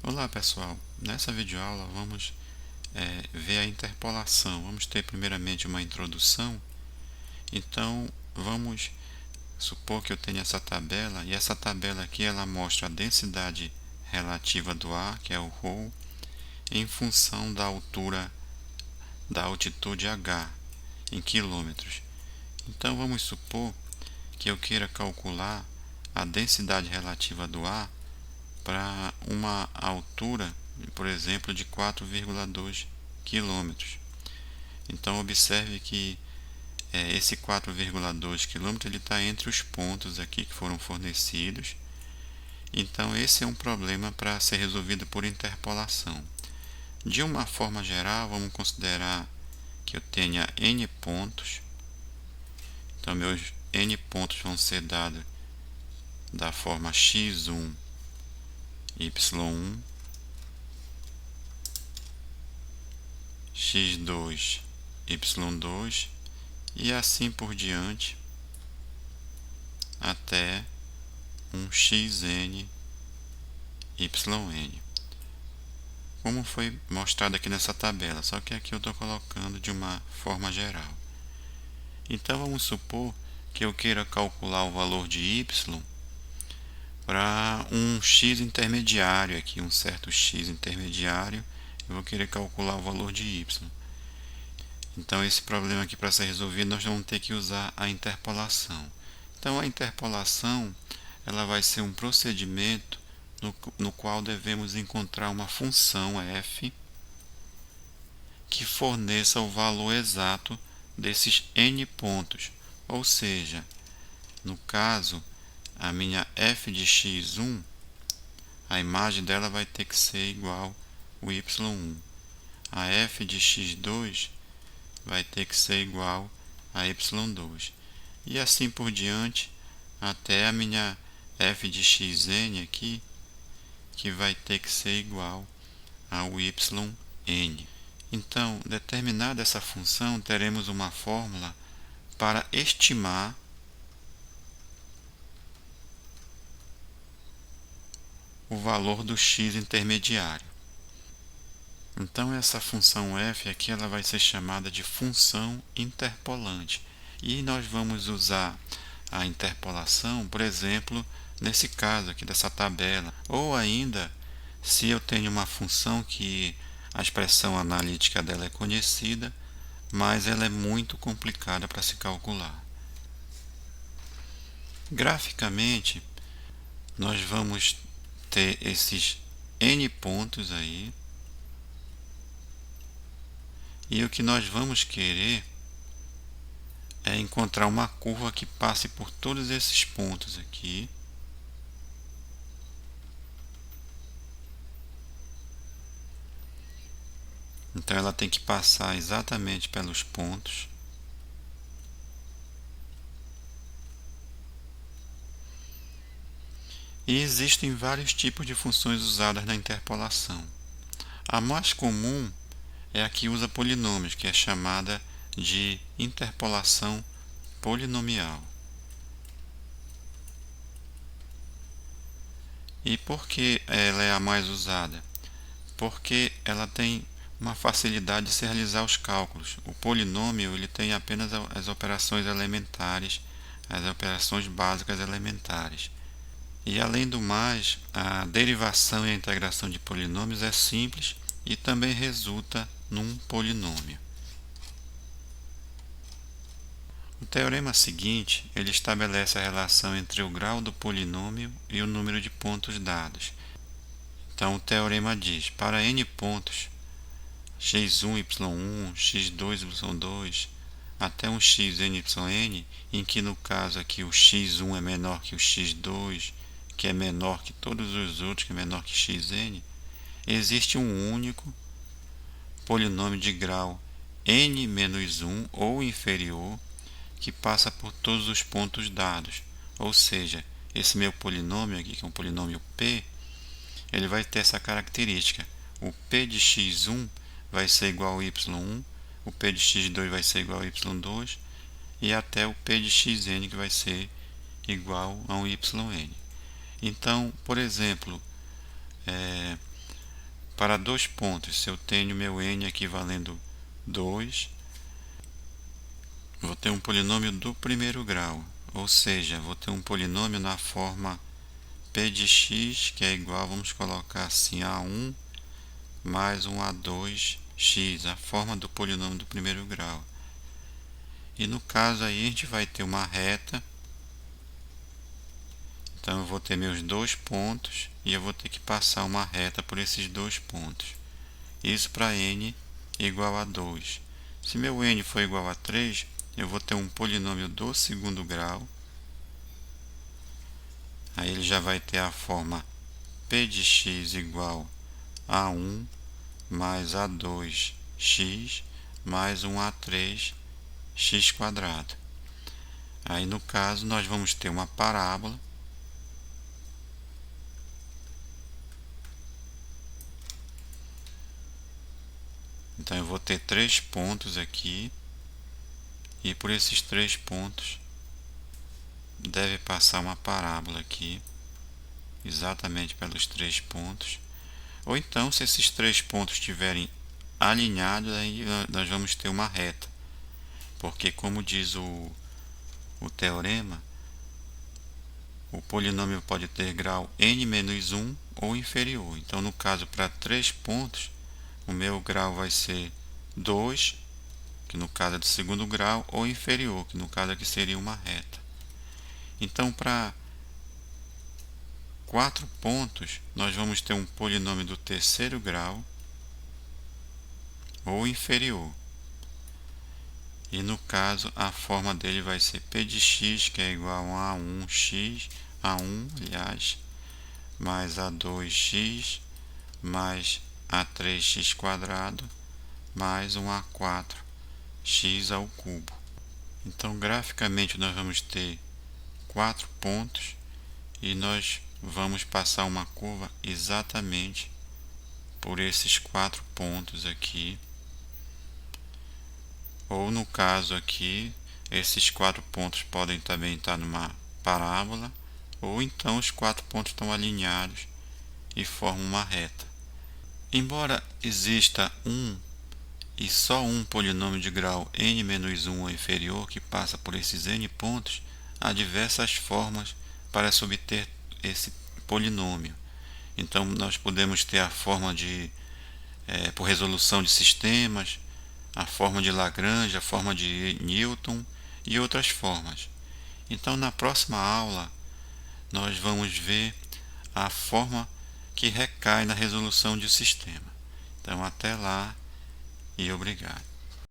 Olá pessoal, nessa videoaula vamos ver a interpolação. Vamos ter primeiramente uma introdução. Então vamos supor que eu tenho essa tabela, e essa tabela aqui ela mostra a densidade relativa do ar, que é o ρ, em função da altura, da altitude h, em quilômetros. Então vamos supor que eu queira calcular a densidade relativa do ar para uma altura, por exemplo, de 4,2 quilômetros. Então observe que esse 4,2 quilômetros ele está entre os pontos aqui que foram fornecidos. Então esse é um problema para ser resolvido por interpolação. De uma forma geral, vamos considerar que eu tenha n pontos. Então meus n pontos vão ser dados da forma x1, y1, x2, y2 e assim por diante até um xn, yn, como foi mostrado aqui nessa tabela, só que aqui eu estou colocando de uma forma geral. Então vamos supor que eu queira calcular o valor de y para um x intermediário aqui, um certo x intermediário, eu vou querer calcular o valor de y. Então esse problema aqui, para ser resolvido, nós vamos ter que usar a interpolação. Então a interpolação ela vai ser um procedimento no qual devemos encontrar uma função f que forneça o valor exato desses n pontos. Ou seja, no caso, a minha f de x1, a imagem dela vai ter que ser igual ao y1. A f de x2 vai ter que ser igual a y2. E assim por diante, até a minha f de xn aqui, que vai ter que ser igual ao yn. Então, determinada essa função, teremos uma fórmula para estimar o valor do x intermediário. Então essa função f aqui ela vai ser chamada de função interpolante. E nós vamos usar a interpolação, por exemplo, nesse caso aqui dessa tabela. Ou ainda, se eu tenho uma função que a expressão analítica dela é conhecida, mas ela é muito complicada para se calcular. Graficamente, nós vamos ter esses n pontos aí. E o que nós vamos querer é encontrar uma curva que passe por todos esses pontos aqui. Então ela tem que passar exatamente pelos pontos. E existem vários tipos de funções usadas na interpolação. A mais comum é a que usa polinômios, que é chamada de interpolação polinomial. E por que ela é a mais usada? Porque ela tem uma facilidade de se realizar os cálculos. O polinômio ele tem apenas as operações elementares, as operações básicas elementares. E além do mais, a derivação e a integração de polinômios é simples e também resulta num polinômio. O teorema seguinte, ele estabelece a relação entre o grau do polinômio e o número de pontos dados. Então o teorema diz: para n pontos, x1, y1, x2, y2, até um xn, yn, em que no caso aqui o x1 é menor que o x2, que é menor que todos os outros, que é menor que xn, existe um único polinômio de grau n-1 ou inferior que passa por todos os pontos dados. Ou seja, esse meu polinômio aqui, que é um polinômio p, ele vai ter essa característica. O p de x1 vai ser igual ao y1, o p de x2 vai ser igual ao y2 e até o p de xn que vai ser igual a um yn. Então, por exemplo, para 2 pontos, se eu tenho meu n aqui valendo 2, vou ter um polinômio do primeiro grau, ou seja, vou ter um polinômio na forma p de x, que é igual, vamos colocar assim, a1 mais um a2x, a forma do polinômio do primeiro grau. E no caso aí a gente vai ter uma reta, então eu vou ter meus 2 pontos e eu vou ter que passar uma reta por esses 2 pontos. Isso para n igual a 2. Se meu n for igual a 3, eu vou ter um polinômio do segundo grau. Aí ele já vai ter a forma p de x igual a 1 mais a2x mais um a3x². Aí no caso nós vamos ter uma parábola. Então eu vou ter 3 pontos aqui, e por esses 3 pontos deve passar uma parábola aqui, exatamente pelos 3 pontos. Ou então, se esses 3 pontos estiverem alinhados, aí nós vamos ter uma reta, porque como diz o teorema, o polinômio pode ter grau n-1 ou inferior. Então, no caso, para 3 pontos, o meu grau vai ser 2, que no caso é do segundo grau, ou inferior, que no caso aqui seria uma reta. Então, para 4 pontos, nós vamos ter um polinômio do terceiro grau, ou inferior. E no caso, a forma dele vai ser p de x, que é igual a 1x, aliás, mais a2x, mais a3x² mais um a4x ao cubo. Então, graficamente, nós vamos ter 4 pontos e nós vamos passar uma curva exatamente por esses 4 pontos aqui. Ou no caso aqui, esses 4 pontos podem também estar numa parábola, ou então os 4 pontos estão alinhados e formam uma reta. Embora exista um e só um polinômio de grau n-1 ou inferior que passa por esses n pontos, há diversas formas para se obter esse polinômio. Então, nós podemos ter a forma por resolução de sistemas, a forma de Lagrange, a forma de Newton e outras formas. Então, na próxima aula, nós vamos ver a forma que recai na resolução de sistema. Então, até lá e obrigado.